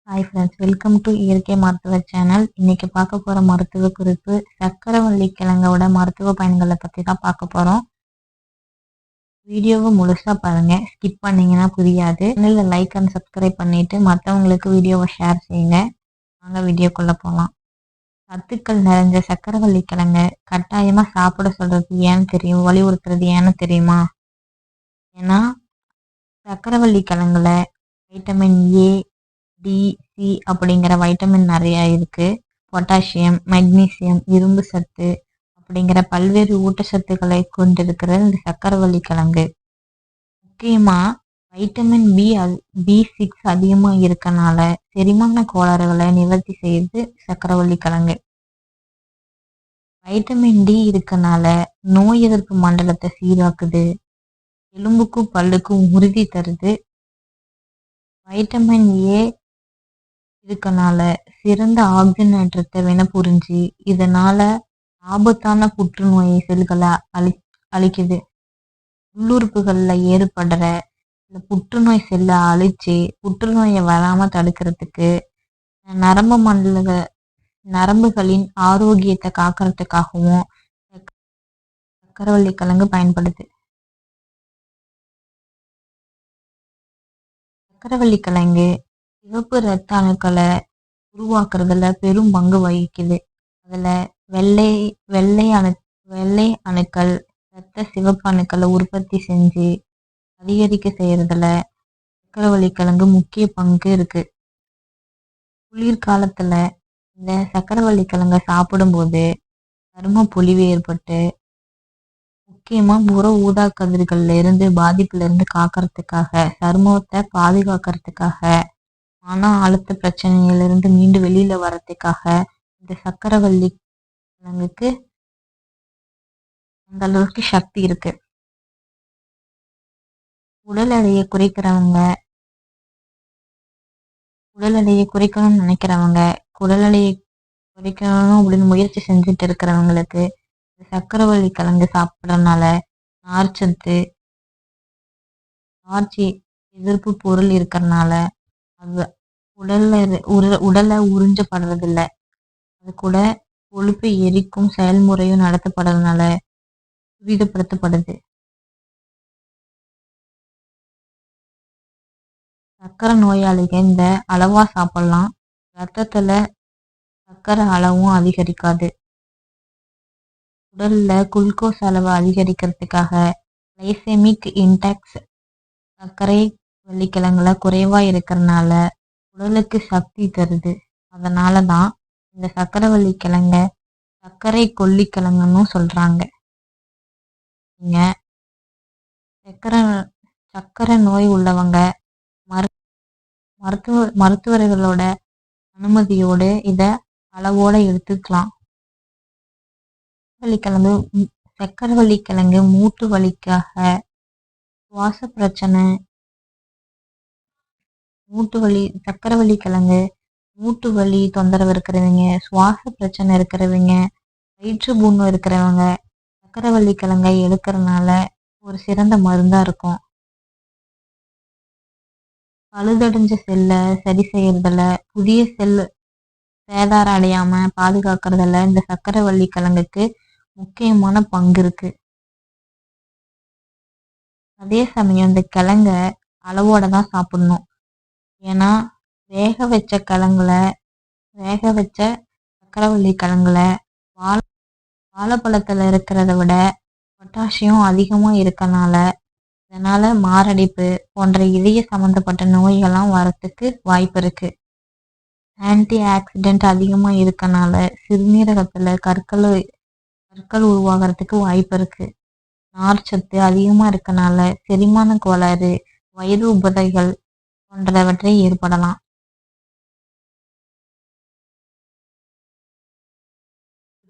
Hi friends, welcome to இயற்கை மருத்துவ channel. இன்னைக்கு பார்க்க போகிற மருத்துவ குறிப்பு சக்கரவள்ளி கிழங்கோட மருத்துவ பயன்களை பற்றி தான் பார்க்க போகிறோம். வீடியோவை முழுசாக பாருங்கள், ஸ்கிப் பண்ணிங்கன்னா புரியாது. சேனலில் லைக் அண்ட் சப்ஸ்கிரைப் பண்ணிவிட்டு மற்றவங்களுக்கு வீடியோவை ஷேர் செய்யுங்க. வாங்க வீடியோக்குள்ளே போகலாம். சத்துக்கள் நிறைஞ்ச சக்கரவள்ளி கிழங்க கட்டாயமாக சாப்பிட சொல்கிறது ஏன்னு தெரியும், வலியுறுத்துறது ஏன்னு தெரியுமா? ஏன்னா சக்கரவள்ளி கிழங்குல வைட்டமின் ஏ, டி, சி அப்படிங்கிற வைட்டமின் நிறையா இருக்குது. பொட்டாசியம், மெக்னீசியம், இரும்பு சத்து அப்படிங்கிற பல்வேறு ஊட்டச்சத்துக்களை கொண்டிருக்கிற இந்த சக்கரவள்ளி கிழங்கு. முக்கியமாக வைட்டமின் B6 அதிகமாக இருக்கனால செரிமான கோளாறுகளை நிவர்த்தி செய்யுது சக்கரவள்ளி கிழங்கு. வைட்டமின் டி இருக்கனால நோய் எதிர்ப்பு மண்டலத்தை சீராக்குது, எலும்புக்கும் பல்லுக்கும் உறுதி தருது. வைட்டமின் ஏ இருக்கனால சிறந்த ஆக்சிஜனேற்றத்தை புரிஞ்சு இதனால ஆபத்தான புற்றுநோய் செல்களை அழிக்குது. உள்ளுறுப்புகளில் ஏற்படுற இந்த புற்றுநோய் செல்லை அழிச்சு புற்றுநோயை வராமல் தடுக்கிறதுக்கு, நரம்புகளின் ஆரோக்கியத்தை காக்கிறதுக்காகவும் சக்கரவள்ளி கிழங்கு பயன்படுது. சக்கரவள்ளி கிழங்கு சிவப்பு இரத்த அணுக்களை உருவாக்குறதுல பெரும் பங்கு வகிக்குது. அதில் வெள்ளை அணுக்கள் இரத்த சிவப்பு அணுக்களை உற்பத்தி செஞ்சு அதிகரிக்க செய்யறதுல சக்கரவள்ளி கிழங்கு முக்கிய பங்கு இருக்கு. குளிர்காலத்துல இந்த சக்கரவள்ளி கிழங்கை சாப்பிடும்போது சரும பொலிவு ஏற்பட்டு முக்கியமாக புற ஊதா கதிர்கள்ல இருந்து பாதிப்புல இருந்து காக்கிறதுக்காக, சருமத்தை பாதுகாக்கிறதுக்காக, மன அழுத்த பிரச்சனையிலிருந்து மீண்டு வெளியில வர்றதுக்காக இந்த சக்கரவள்ளி கிழங்குக்கு அந்த அளவுக்கு சக்தி இருக்கு. உடல் எடையை குறைக்கணும்னு நினைக்கிறவங்க, உடல் எடையை குறைக்கணும் அப்படின்னு முயற்சி செஞ்சுட்டு இருக்கிறவங்களுக்கு சக்கரவள்ளி கிழங்கு சாப்பிட்றதுனால நார்ச்சத்து, எதிர்ப்பு பொருள் இருக்கிறதுனால அது உடலை உறிஞ்சப்படுறதில்லை. அது கூட கொழுப்பை எரிக்கும் செயல்முறையும் நடத்தப்படுறதுனால துரிதப்படுத்தப்படுது. சக்கரை நோயாளிகள் இந்த அளவா சாப்பிடலாம். ரத்தத்துல சக்கரை அளவும் அதிகரிக்காது. உடல்ல குளுக்கோஸ் அளவை அதிகரிக்கிறதுக்காக கிளைசெமிக் இன்டெக்ஸ் சர்க்கரை வள்ளிக்கிழங்குல குறைவா இருக்கிறதுனால உடலுக்கு சக்தி தருது. அதனால தான் இந்த சக்கரவள்ளி கிழங்க சர்க்கரை கொல்லிக்கிழங்குன்னு சொல்றாங்க. நீங்க சக்கரை நோய் உள்ளவங்க மருத்துவர்களோட அனுமதியோடு இதை அளவோட எடுத்துக்கலாம். சக்கரவள்ளி கிழங்கு மூட்டு வலிக்காக, சுவாச பிரச்சனை, சக்கரவள்ளி கிழங்கு மூட்டு வலி தொந்தரவு இருக்கிறவங்க, சுவாச பிரச்சனை இருக்கிறவங்க, வயிற்று புண்ணு இருக்கிறவங்க சக்கரவள்ளி கிழங்கை எடுக்கிறதுனால ஒரு சிறந்த மருந்தா இருக்கும். பழுதடைஞ்ச செல்லை சரி செய்யறதுல, புதிய செல் சேதாரம் அடையாம பாதுகாக்கிறதுல இந்த சக்கரவள்ளி கிழங்குக்கு முக்கியமான பங்கு இருக்கு. அதே சமயம் இந்த கிழங்க அளவோட தான் சாப்பிடணும். ஏன்னா வேக வச்ச சக்கரவள்ளி கிழங்குல வாழைப்பழத்துல இருக்கிறத விட பொட்டாசியம் அதிகமா இருக்கனால இதனால மாரடைப்பு போன்ற இதய சம்பந்தப்பட்ட நோய்கள்லாம் வரத்துக்கு வாய்ப்பு இருக்கு. ஆன்டி ஆக்சிடென்ட் அதிகமா இருக்கனால சிறுநீரகத்துல கற்கள் உருவாகிறதுக்கு வாய்ப்பு இருக்கு. நார்ச்சத்து அதிகமா இருக்கனால செரிமான கோளாறு, வயிறு உபதைகள் போன்றவற்றை ஏற்படலாம்.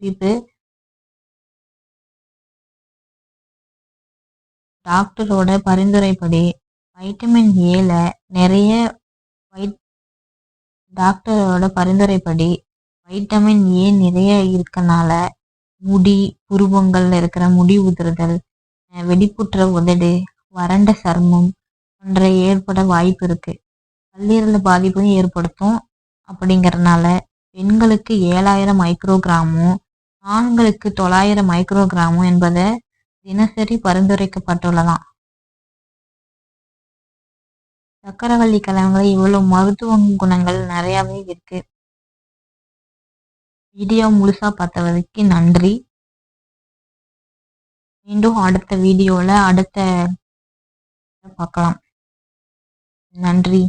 குறிப்பு: டாக்டரோட பரிந்துரைப்படி வைட்டமின் ஏல நிறைய இருக்கனால முடி, புருவங்கள்ல இருக்கிற முடி உதிர்தல், வெடிப்புற்ற உதடு, வறண்ட சருமம் போன்ற ஏற்பட வாய்ப்பு இருக்கு. கல்லீரல் பாதிப்பையும் ஏற்படுத்தும். அப்படிங்கறதுனால பெண்களுக்கு 7000 மைக்ரோகிராமும் ஆண்களுக்கு 900 மைக்ரோகிராமும் என்பதை தினசரி பரிந்துரைக்கப்பட்டுள்ளதாம். சக்கரவள்ளி கிழங்குல இவ்வளவு மருத்துவ குணங்கள் நிறையவே இருக்கு. வீடியோ முழுசா பார்த்ததுக்கு நன்றி. மீண்டும் அடுத்த வீடியோல அடுத்த பார்க்கலாம். நன்றி.